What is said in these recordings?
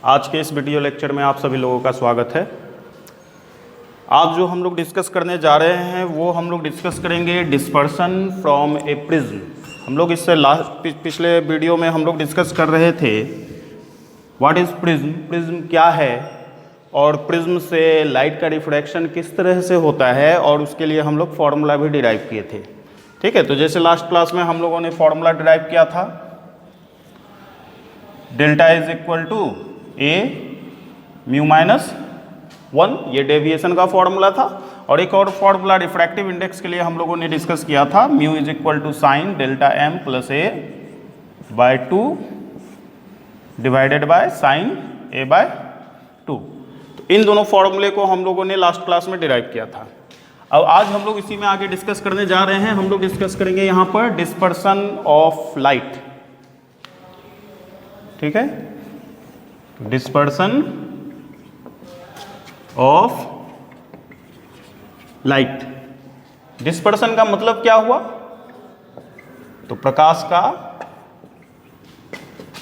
आज के इस वीडियो लेक्चर में आप सभी लोगों का स्वागत है। आज जो हम लोग डिस्कस करने जा रहे हैं वो हम लोग डिस्कस करेंगे डिस्पर्सन फ्रॉम ए प्रिज्म। हम लोग इससे पिछले वीडियो में हम लोग डिस्कस कर रहे थे व्हाट इज़ प्रिज्म, प्रिज्म क्या है और प्रिज्म से लाइट का रिफ्रैक्शन किस तरह से होता है, और उसके लिए हम लोग फार्मूला भी डिराइव किए थे। ठीक है, तो जैसे लास्ट क्लास में हम लोगों ने फार्मूला डिराइव किया था, delta is equal to A mu minus 1, ये डेविएशन का फॉर्मूला था। और एक और फॉर्मूला रिफ्रैक्टिव इंडेक्स के लिए हम लोगों ने डिस्कस किया था, mu is equal to sine delta M plus A by 2 divided by sine A by 2। तो इन दोनों फॉर्मूले को हम लोगों ने लास्ट क्लास में डिराइव किया था। अब आज हम लोग इसी में आगे डिस्कस करने जा रहे हैं। हम लोग डिस्कस करेंगे यहाँ पर डिस्पर्सन ऑफ लाइट। ठीक है, डिस्पर्सन ऑफ लाइट। डिस्पर्सन का मतलब क्या हुआ? तो प्रकाश का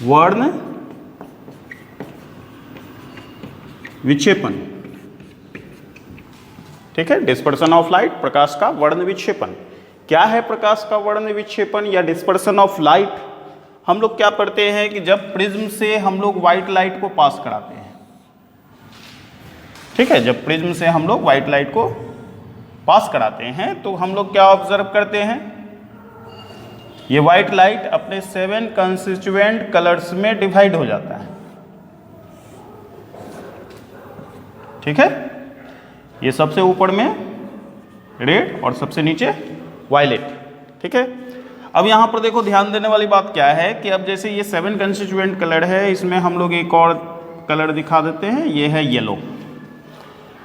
वर्ण विक्षेपण। ठीक है, डिस्पर्सन ऑफ लाइट, प्रकाश का वर्ण विक्षेपण। क्या है प्रकाश का वर्ण विक्षेपण या डिस्पर्सन ऑफ लाइट? हम लोग क्या पढ़ते हैं कि जब प्रिज्म से हम लोग व्हाइट लाइट को पास कराते हैं, ठीक है, जब प्रिज्म से हम लोग व्हाइट लाइट को पास कराते हैं तो हम लोग क्या ऑब्जर्व करते हैं, ये व्हाइट लाइट अपने 7 कंस्टिट्यूएंट कलर्स में डिवाइड हो जाता है। ठीक है, ये सबसे ऊपर में रेड और सबसे नीचे वायलेट। ठीक है, अब यहाँ पर देखो ध्यान देने वाली बात क्या है कि अब जैसे ये 7 कंस्टिट्यूएंट कलर है, इसमें हम लोग एक और कलर दिखा देते हैं, ये है येलो।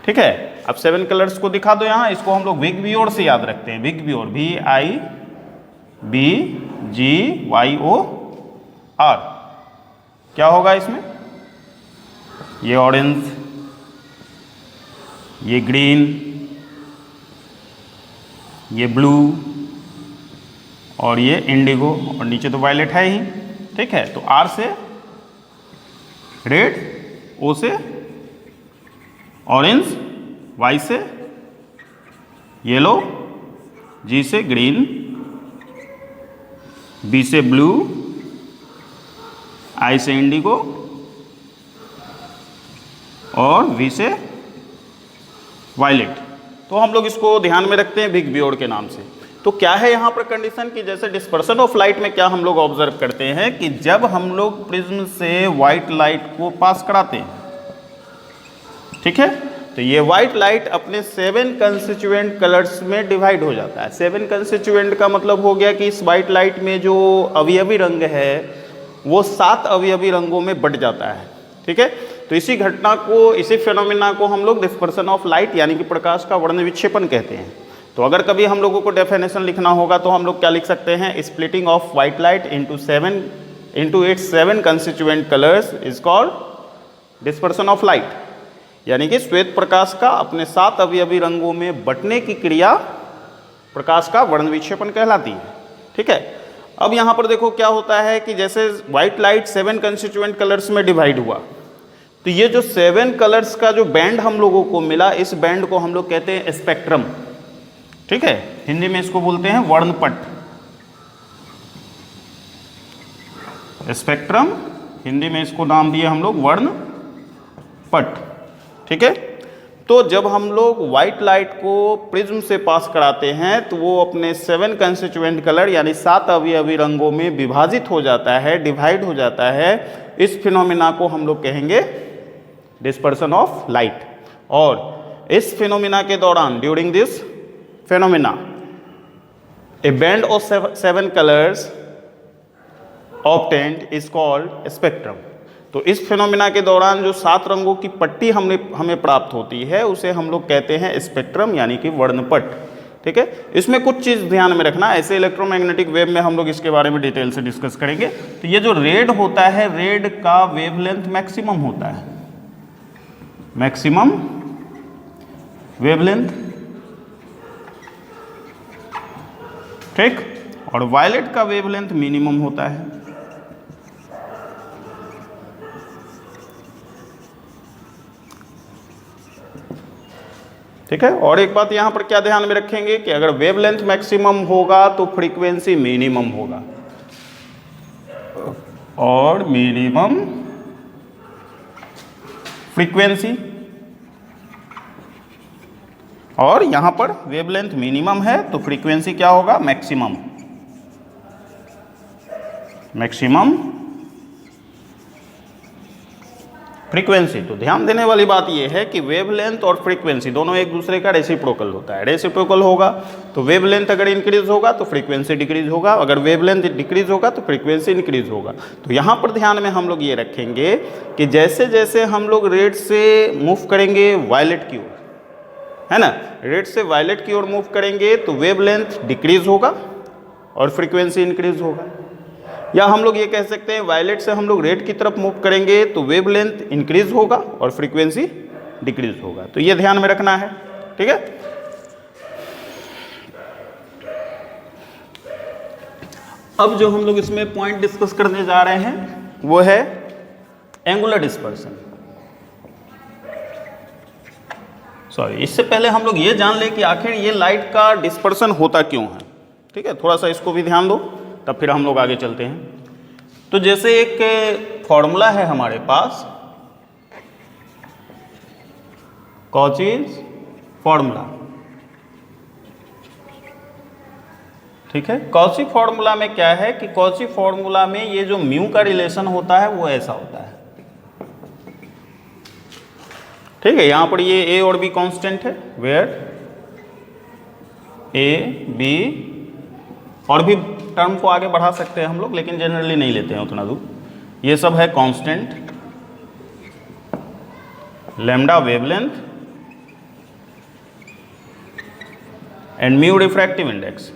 ठीक है, अब 7 कलर्स को दिखा दो यहाँ, इसको हम लोग विग बियोर से याद रखते हैं। विग बियोर, VIBGYOR। क्या होगा इसमें? ये ऑरेंज, ये ग्रीन, ये ब्लू और ये इंडिगो, और नीचे तो वायलेट है ही। ठीक है, तो R से रेड, O से ऑरेंज, Y से येलो, G से ग्रीन, B से ब्लू, I से इंडिगो और V से वायलेट। तो हम लोग इसको ध्यान में रखते हैं विग बियोर के नाम से। तो क्या है यहाँ पर कंडीशन कि जैसे डिस्पर्सन ऑफ लाइट में क्या हम लोग ऑब्जर्व करते हैं कि जब हम लोग प्रिज्म से व्हाइट लाइट को पास कराते हैं, ठीक है, तो ये व्हाइट लाइट अपने 7 कंस्टिट्यूएंट कलर्स में डिवाइड हो जाता है। 7 कंस्टिट्यूएंट का मतलब हो गया कि इस व्हाइट लाइट में जो अवयवी रंग है वो 7 अवयवी रंगों में बट जाता है। ठीक है, तो इसी घटना को, इसी फिनोमिना को हम लोग डिस्पर्सन ऑफ लाइट यानी कि प्रकाश का वर्ण विक्षेपण कहते हैं। तो अगर कभी हम लोगों को डेफिनेशन लिखना होगा तो हम लोग क्या लिख सकते हैं, splitting of white light into its 7 constituent colours is called dispersion of light. यानी कि श्वेत प्रकाश का अपने 7 अवयवी रंगों में बंटने की क्रिया प्रकाश का वर्ण विक्षेपण कहलाती है। ठीक है, अब यहाँ पर देखो क्या होता है कि जैसे व्हाइट लाइट 7 कंस्टिट्यूएंट कलर्स में डिवाइड हुआ, तो ये जो 7 कलर्स का जो बैंड हम लोगों को मिला, इस बैंड को हम लोग कहते हैं स्पेक्ट्रम। ठीक है, हिंदी में इसको बोलते हैं वर्णपट। स्पेक्ट्रम, हिंदी में इसको नाम दिए हम लोग वर्णपट। ठीक है, तो जब हम लोग व्हाइट लाइट को प्रिज्म से पास कराते हैं तो वो अपने 7 कंस्टिट्यूएंट कलर यानी 7 अवयवी रंगों में विभाजित हो जाता है, डिवाइड हो जाता है। इस फिनोमिना को हम लोग कहेंगे डिस्पर्सन ऑफ लाइट। और इस फिनोमिना के दौरान, during this phenomena, a band of 7 colors obtained is called spectrum। तो इस फिनोमिना के दौरान जो 7 रंगों की पट्टी हमें प्राप्त होती है उसे हम लोग कहते हैं स्पेक्ट्रम यानी कि वर्णपट। ठीक है, इसमें कुछ चीज़ ध्यान में रखना, ऐसे इलेक्ट्रोमैग्नेटिक वेव में हम लोग इसके बारे में डिटेल से डिस्कस करेंगे। तो ये जो रेड होता है, रेड का वेवलेंथ मैक्सिमम होता है, मैक्सिमम वेवलेंथ। ठीक, और वायलेट का वेवलेंथ मिनिमम होता है। ठीक है। और एक बात यहाँ पर क्या ध्यान में रखेंगे कि अगर वेवलेंथ मैक्सिमम होगा तो फ्रीक्वेंसी मिनिमम होगा, और मिनिमम फ्रीक्वेंसी, और यहां पर वेवलेंथ मिनिमम है तो फ्रीक्वेंसी क्या होगा, मैक्सिमम, मैक्सिमम फ्रीक्वेंसी। तो ध्यान देने वाली बात यह है कि वेवलेंथ और फ्रीक्वेंसी दोनों एक दूसरे का रेसिप्रोकल होता है। रेसिप्रोकल होगा तो वेवलेंथ अगर इंक्रीज होगा तो फ्रीक्वेंसी डिक्रीज होगा, अगर वेवलेंथ डिक्रीज होगा तो फ्रीक्वेंसी इंक्रीज होगा। तो यहाँ पर ध्यान में हम लोग ये रखेंगे कि जैसे जैसे हम लोग रेड से मूव करेंगे वायलेट की ओर, है ना, रेड से वायलेट की ओर मूव करेंगे तो वेवलेंथ डिक्रीज होगा और फ्रीक्वेंसी इंक्रीज होगा। या हम लोग ये कह सकते हैं वायलेट से हम लोग रेड की तरफ मूव करेंगे तो वेवलेंथ इंक्रीज होगा और फ्रीक्वेंसी डिक्रीज होगा। तो ये ध्यान में रखना है, ठीक है। अब जो हम लोग इसमें पॉइंट डिस्कस करने जा रहे हैं वो है एंगुलर डिस्पर्सन। सॉरी, इससे पहले हम लोग ये जान लें कि आखिर ये लाइट का डिस्पर्सन होता क्यों है, ठीक है। थोड़ा सा इसको भी ध्यान दो, तब फिर हम लोग आगे चलते हैं। तो जैसे एक फॉर्मूला है हमारे पास, कॉचीज फॉर्मूला, ठीक है। कॉची फॉर्मूला में क्या है कि कॉची फॉर्मूला में ये जो म्यू का रिलेशन होता है वो ऐसा होता है, ठीक है। यहां पर ये ए और बी कांस्टेंट है, वेयर ए बी, और भी टर्म को आगे बढ़ा सकते हैं हम लोग, लेकिन जनरली नहीं लेते हैं उतना दूर। ये सब है constant, lambda wavelength and mu refractive index,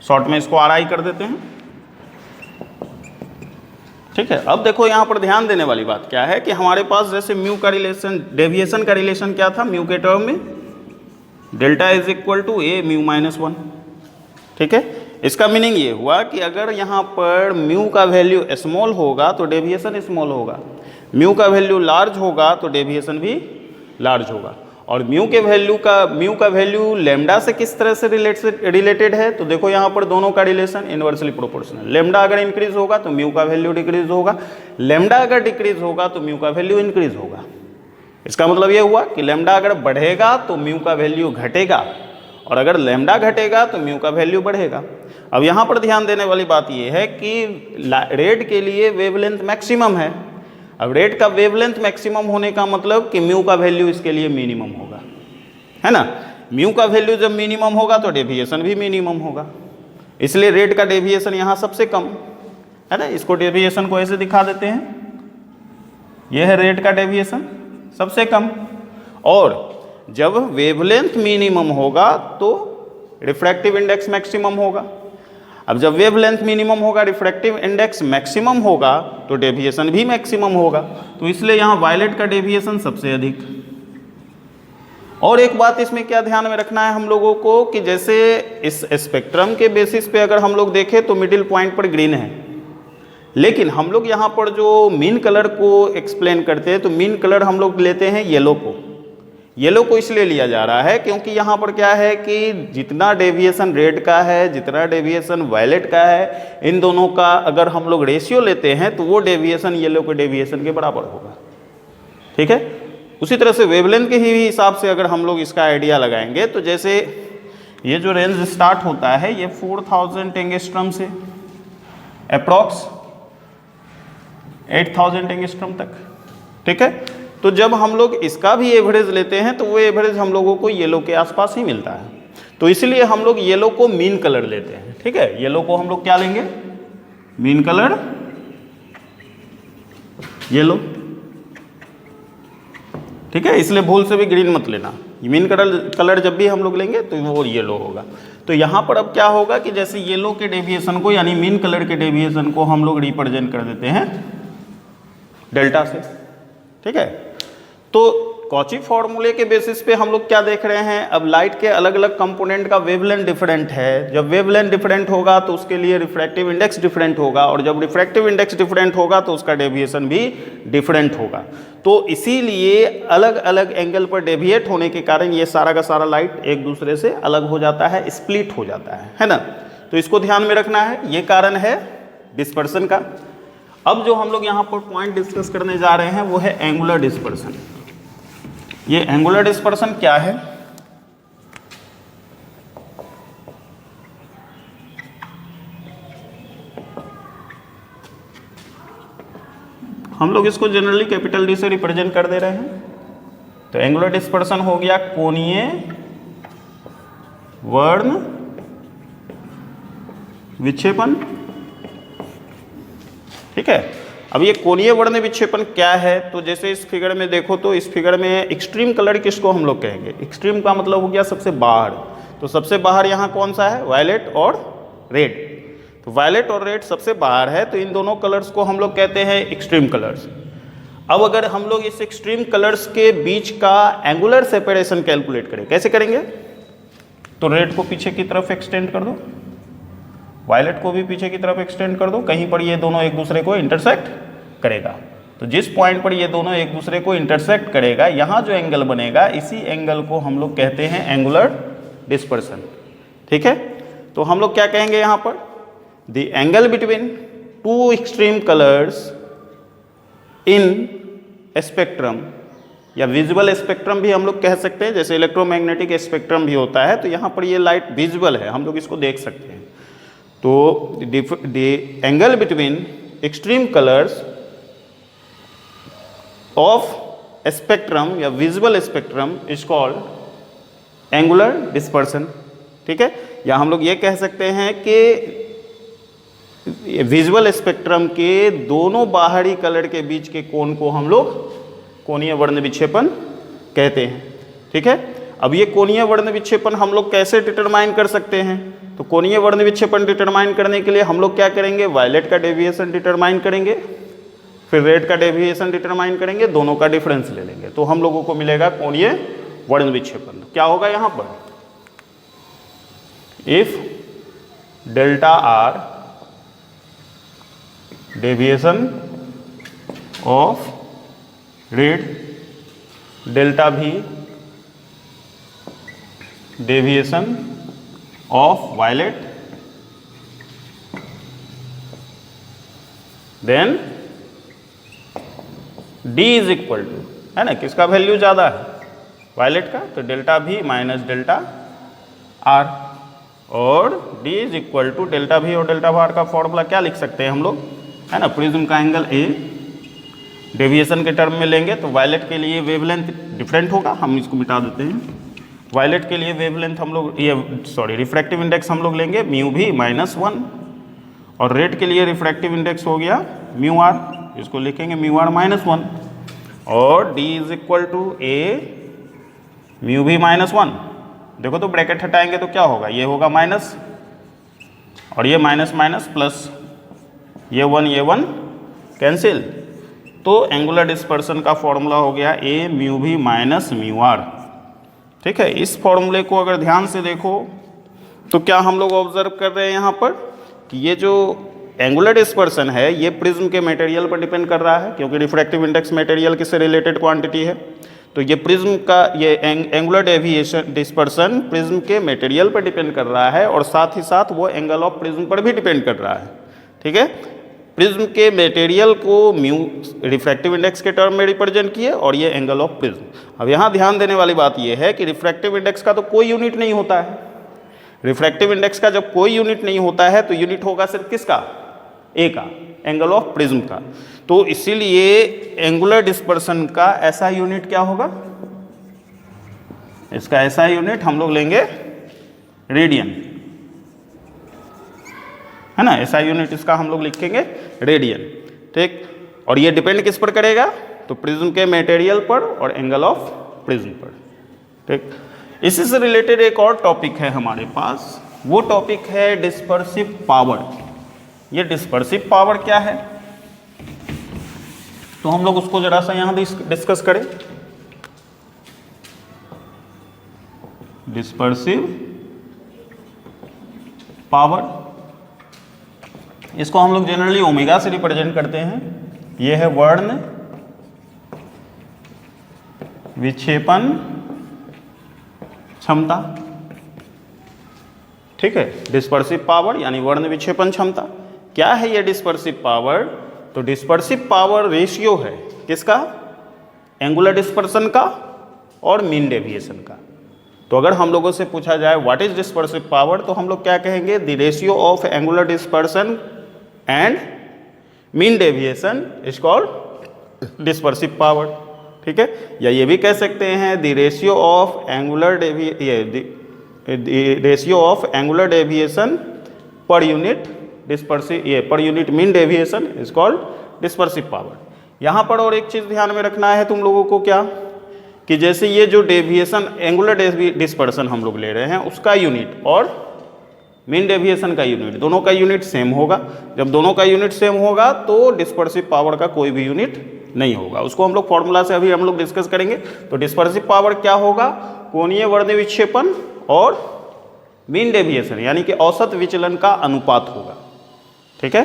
short में इसको आरआई कर देते हैं, ठीक है। अब देखो यहाँ पर ध्यान देने वाली बात क्या है कि हमारे पास जैसे म्यू का रिलेशन, डेविएशन का रिलेशन क्या था म्यू के टर्म में, delta is equal to A mu minus 1, ठीक है। इसका मीनिंग ये हुआ कि अगर यहाँ पर म्यू का वैल्यू स्मॉल होगा तो डेविएशन स्मॉल होगा, म्यू का वैल्यू लार्ज होगा तो डेविएशन भी लार्ज होगा। और म्यू का वैल्यू लैम्डा से किस तरह से रिलेटेड है, तो देखो यहाँ पर दोनों का रिलेशन इनवर्सली प्रोपोर्शनल। लैम्डा अगर इंक्रीज होगा तो म्यू का वैल्यू डिक्रीज होगा, लैम्डा अगर डिक्रीज होगा तो म्यू का वैल्यू इंक्रीज होगा। इसका मतलब ये हुआ कि लैम्डा अगर बढ़ेगा तो म्यू का वैल्यू घटेगा, और अगर लैम्डा घटेगा तो म्यू का वैल्यू बढ़ेगा। अब यहाँ पर ध्यान देने वाली बात यह है कि रेड के लिए वेवलेंथ मैक्सिमम है। अब रेड का वेवलेंथ मैक्सिमम होने का मतलब कि म्यू का वैल्यू इसके लिए मिनिमम होगा, है ना। म्यू का वैल्यू जब मिनिमम होगा तो डेविएशन भी मिनिमम होगा, इसलिए रेड का डेविएशन यहाँ सबसे कम है ना। इसको डेविएशन को ऐसे दिखा देते हैं, यह है रेड का डेविएशन सबसे कम। और जब वेवलेंथ मिनिमम होगा तो रिफ्रैक्टिव इंडेक्स मैक्सिमम होगा। अब जब वेवलेंथ मिनिमम होगा, रिफ्रैक्टिव इंडेक्स मैक्सिमम होगा तो डेविएशन भी मैक्सिमम होगा, तो इसलिए यहाँ वायलेट का डेविएशन सबसे अधिक। और एक बात इसमें क्या ध्यान में रखना है हम लोगों को कि जैसे इस स्पेक्ट्रम के बेसिस पे अगर हम लोग देखें तो मिडिल पॉइंट पर ग्रीन है, लेकिन हम लोग यहाँ पर जो मीन कलर को एक्सप्लेन करते हैं तो मीन कलर हम लोग लेते हैं येलो को। येलो को इसलिए लिया जा रहा है क्योंकि यहाँ पर क्या है कि जितना डेविएशन रेड का है, जितना डेविएशन वायलेट का है, इन दोनों का अगर हम लोग रेशियो लेते हैं तो वो डेविएशन येलो के डेविएशन के बराबर होगा, ठीक है। उसी तरह से वेवलेंथ के ही हिसाब से अगर हम लोग इसका आइडिया लगाएंगे तो जैसे ये जो रेंज स्टार्ट होता है ये 4000 एंगस्ट्रम से अप्रॉक्स 8000 एंगस्ट्रम तक, ठीक है। तो जब हम लोग इसका भी एवरेज लेते हैं तो वो एवरेज हम लोगों को येलो के आसपास ही मिलता है, तो इसलिए हम लोग येलो को मीन कलर लेते हैं, ठीक है। येलो को हम लोग क्या लेंगे, मीन कलर येलो, ठीक है। इसलिए भूल से भी ग्रीन मत लेना, मीन कलर जब भी हम लोग लेंगे तो वो येलो होगा। तो यहाँ पर अब क्या होगा कि जैसे येलो के डेविएशन को यानी मीन कलर के डेविएशन को हम लोग रिप्रेजेंट कर देते हैं डेल्टा से, ठीक है। तो कॉची फॉर्मूले के बेसिस पे हम लोग क्या देख रहे हैं, अब लाइट के अलग अलग कंपोनेंट का वेवलेंथ डिफरेंट है। जब वेवलेंथ डिफरेंट होगा तो उसके लिए रिफ्रैक्टिव इंडेक्स डिफरेंट होगा, और जब रिफ्रैक्टिव इंडेक्स डिफरेंट होगा तो उसका डेविएशन भी डिफरेंट होगा। तो इसीलिए अलग अलग एंगल पर डेविएट होने के कारण ये सारा का सारा लाइट एक दूसरे से अलग हो जाता है, स्प्लिट हो जाता है ना। तो इसको ध्यान में रखना है, ये कारण है डिस्पर्सन का। अब जो हम लोग यहाँ पर पॉइंट डिस्कस करने जा रहे हैं वो है एंगुलर डिस्पर्सन। ये एंगुलर डिस्पर्सन क्या है? हम लोग इसको जनरली कैपिटल डी से रिप्रेजेंट कर दे रहे हैं। तो एंगुलर डिस्पर्सन हो गया कोणीय वर्ण विक्षेपण, ठीक है। अब ये कोणीय वर्ण विक्षेपण क्या है, तो जैसे इस फिगर में देखो तो इस फिगर में एक्सट्रीम कलर किसको हम लोग कहेंगे? एक्सट्रीम का मतलब हो गया सबसे बाहर। तो सबसे बाहर यहाँ कौन सा है? वायलेट और रेड। तो वायलेट और रेड सबसे बाहर है, तो इन दोनों कलर्स को हम लोग कहते हैं एक्सट्रीम कलर्स। अब अगर हम लोग इस एक्सट्रीम कलर्स के बीच का एंगुलर सेपरेशन कैलकुलेट करें, कैसे करेंगे? तो रेड को पीछे की तरफ एक्सटेंड कर दो, वायलेट को भी पीछे की तरफ एक्सटेंड कर दो, कहीं पर ये दोनों एक दूसरे को इंटरसेक्ट करेगा। तो जिस पॉइंट पर ये दोनों एक दूसरे को इंटरसेक्ट करेगा, यहाँ जो एंगल बनेगा इसी एंगल को हम लोग कहते हैं एंगुलर डिस्पर्सन, ठीक है। तो हम लोग क्या कहेंगे यहाँ पर? The angle between two extreme colours in spectrum, या विजुअल स्पेक्ट्रम भी हम लोग कह सकते हैं, जैसे इलेक्ट्रोमैग्नेटिक स्पेक्ट्रम भी होता है। तो यहाँ पर ये लाइट विजुअल है, हम लोग इसको देख सकते हैं। तो the angle between extreme colours of spectrum या visual spectrum is called angular dispersion, ठीक है। या हम लोग ये कह सकते हैं कि विजुअल स्पेक्ट्रम के दोनों बाहरी कलर के बीच के कोण को हम लोग कोणीय वर्ण विक्षेपण कहते हैं, ठीक है। अब ये कोणीय वर्ण विक्षेपण हम लोग कैसे डिटरमाइन कर सकते हैं? तो कोणीय वर्ण विक्षेपण डिटरमाइन करने के लिए हम लोग क्या करेंगे? वायलेट का डेविएशन डिटरमाइन करेंगे, फिर रेड का डेविएशन डिटरमाइन करेंगे, दोनों का डिफरेंस ले लेंगे, तो हम लोगों को मिलेगा कोणीय वर्ण विक्षेपण। क्या होगा यहाँ पर? If delta R deviation of red, delta V deviation of violet, then D is equal to, है ना, किसका वैल्यू ज़्यादा है? वायलेट का, तो डेल्टा भी माइनस डेल्टा आर, और D is equal to delta भी और डेल्टा आर का फॉर्मूला क्या लिख सकते हैं हम लोग, है ना, प्रिज्म का एंगल A डेविएशन के टर्म में लेंगे तो वायलेट के लिए वेवलेंथ डिफरेंट होगा, हम इसको मिटा देते हैं। वायलेट के लिए वेवलेंथ हम लोग रिफ्रैक्टिव इंडेक्स हम लोग लेंगे म्यू भी -1, और रेड के लिए रिफ्रैक्टिव इंडेक्स हो गया म्यू आर, इसको लिखेंगे म्यू आर -1, और D is equal to A mu भी -1। देखो तो ब्रैकेट हटाएंगे तो क्या होगा? ये होगा माइनस, और ये माइनस माइनस प्लस, ये 1 कैंसिल। तो एंगुलर डिस्पर्सन का फॉर्मूला हो गया A mu V minus mu are, ठीक है। इस फॉर्मूले को अगर ध्यान से देखो तो क्या हम लोग ऑब्जर्व कर रहे हैं यहाँ पर कि ये जो एंगुलर डिस्पर्सन है ये प्रिज्म के मटेरियल पर डिपेंड कर रहा है, क्योंकि रिफ्रैक्टिव इंडेक्स मटेरियल किससे रिलेटेड क्वांटिटी है। तो ये प्रिज्म का ये एंगुलर डेविएशन डिस्पर्सन प्रिज्म के मटेरियल पर डिपेंड कर रहा है, और साथ ही साथ वो एंगल ऑफ प्रिज्म पर भी डिपेंड कर रहा है, ठीक है। प्रिज्म के मटेरियल को म्यू रिफ्रैक्टिव इंडेक्स के टर्म में रिप्रेजेंट किए, और ये एंगल ऑफ प्रिज्म। अब यहाँ ध्यान देने वाली बात ये है कि रिफ्रैक्टिव इंडेक्स का तो कोई यूनिट नहीं होता है। रिफ्रैक्टिव इंडेक्स का जब कोई यूनिट नहीं होता है तो यूनिट होगा सिर्फ किसका? ए का, एंगल ऑफ प्रिज्म का। तो इसीलिए एंगुलर डिस्पर्सन का ऐसा यूनिट क्या होगा? इसका ऐसा यूनिट हम लोग लेंगे रेडियन, है ना, ऐसा यूनिट इसका हम लोग लिखेंगे रेडियन, ठीक। और ये डिपेंड किस पर करेगा? तो प्रिज्म के मटेरियल पर और एंगल ऑफ प्रिज्म पर, ठीक। इसी से रिलेटेड एक और टॉपिक है हमारे पास, वो टॉपिक है डिस्पर्सिव पावर। ये डिस्पर्सिव पावर क्या है तो हम लोग उसको जरा सा यहाँ डिस्कस करें। डिस्पर्सिव पावर, इसको हम लोग जनरली ओमेगा से रिप्रेजेंट करते हैं। ये है वर्ण विक्षेपण क्षमता, ठीक है, डिस्पर्सिव पावर यानी वर्ण विक्षेपण क्षमता। क्या है ये डिस्पर्सिव पावर? तो डिस्पर्सिव पावर रेशियो है किसका? एंगुलर डिस्पर्सन का और मीन डेविएशन का। तो अगर हम लोगों से पूछा जाए व्हाट इज डिस्पर्सिव पावर, तो हम लोग क्या कहेंगे? The ratio of angular dispersion and mean deviation is called dispersive power, ठीक है। या ये भी कह सकते हैं the ratio of angular ratio of angular deviation per unit dispersive, ये per unit mean deviation is called dispersive power. यहाँ पर और एक चीज़ ध्यान में रखना है तुम लोगों को, क्या कि जैसे ये जो डेविएशन एंगुलर डिस्पर्सन हम लोग ले रहे हैं उसका यूनिट और मीन डेविएशन का यूनिट, दोनों का यूनिट सेम होगा। जब दोनों का यूनिट सेम होगा तो डिस्पर्सिव पावर का कोई भी यूनिट नहीं होगा। उसको हम लोग फॉर्मूला से अभी हम लोग डिस्कस करेंगे। तो डिस्पर्सिव पावर क्या होगा? कोणीय वर्ण विक्षेपण और मीन डेविएशन यानी कि औसत विचलन का अनुपात होगा, ठीक है।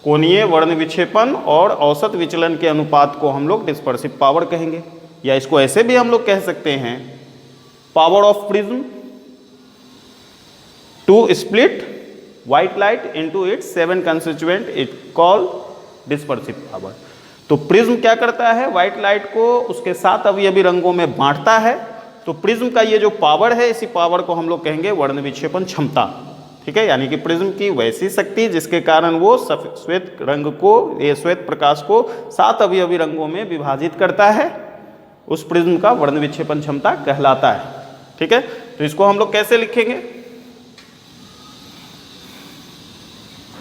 कोणीय वर्ण विक्षेपण और औसत विचलन के अनुपात को हम लोग डिस्पर्सिव पावर कहेंगे। या इसको ऐसे भी हम लोग कह सकते हैं power of prism to split white light into its 7 constituent, it call dispersive power. तो प्रिज्म क्या करता है? व्हाइट लाइट को उसके 7 अवयवी रंगों में बांटता है। तो प्रिज्म का ये जो पावर है, इसी पावर को हम लोग कहेंगे वर्ण विक्षेपण क्षमता, ठीक है। यानी कि प्रिज्म की वैसी शक्ति जिसके कारण वो श्वेत रंग को, ये श्वेत प्रकाश को 7 अवयवी रंगों में विभाजित करता है, उस प्रिज्म का वर्ण विक्षेपण क्षमता कहलाता है, ठीक है। तो इसको हम लोग कैसे लिखेंगे?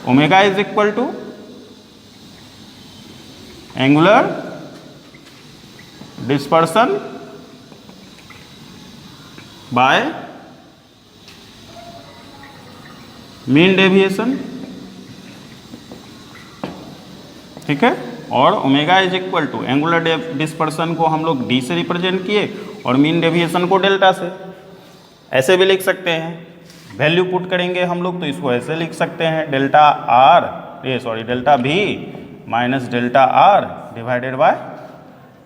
Omega is equal to angular dispersion by mean deviation, ठीक है। और omega is equal to angular dispersion को हम लोग डी से रिप्रेजेंट किए और मीन डेविएशन को डेल्टा से। ऐसे भी लिख सकते हैं, वैल्यू पुट करेंगे हम लोग तो इसको ऐसे लिख सकते हैं डेल्टा आर, डेल्टा भी minus delta are divided by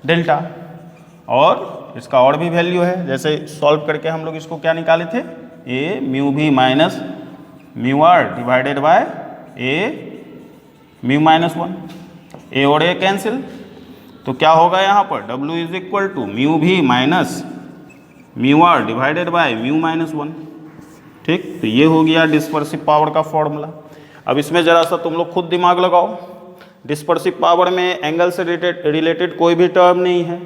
delta. और इसका और भी वैल्यू है, जैसे सॉल्व करके हम लोग इसको क्या निकाले थे? A mu V minus mu R divided by A mu minus 1, A और ए कैंसिल। तो क्या होगा यहाँ पर? W is equal to mu V minus mu R divided by mu minus 1, ठीक। तो ये हो गया डिस्पर्सिव पावर का फॉर्मूला। अब इसमें ज़रा सा तुम लोग खुद दिमाग लगाओ। डिस्पर्सिव पावर में एंगल से रिलेटेड कोई भी टर्म नहीं है,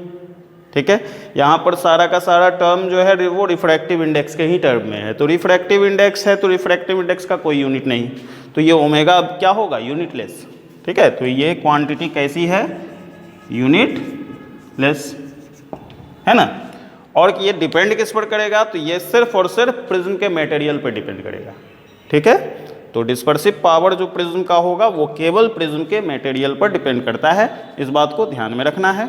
ठीक है। यहाँ पर सारा का सारा टर्म जो है वो रिफ्रैक्टिव इंडेक्स के ही टर्म में है। तो रिफ्रैक्टिव इंडेक्स है तो रिफ्रैक्टिव इंडेक्स का कोई यूनिट नहीं, तो ये ओमेगा अब क्या होगा? यूनिटलेस, ठीक है। तो ये क्वांटिटी कैसी है? यूनिटलेस, है ना। और ये डिपेंड किस पर करेगा? तो ये सिर्फ और सिर्फ प्रिज्म के मटेरियल पर डिपेंड करेगा, ठीक है। तो डिस्पर्सिव पावर जो प्रिज्म का होगा वो केवल प्रिज्म के मटेरियल पर डिपेंड करता है, इस बात को ध्यान में रखना है।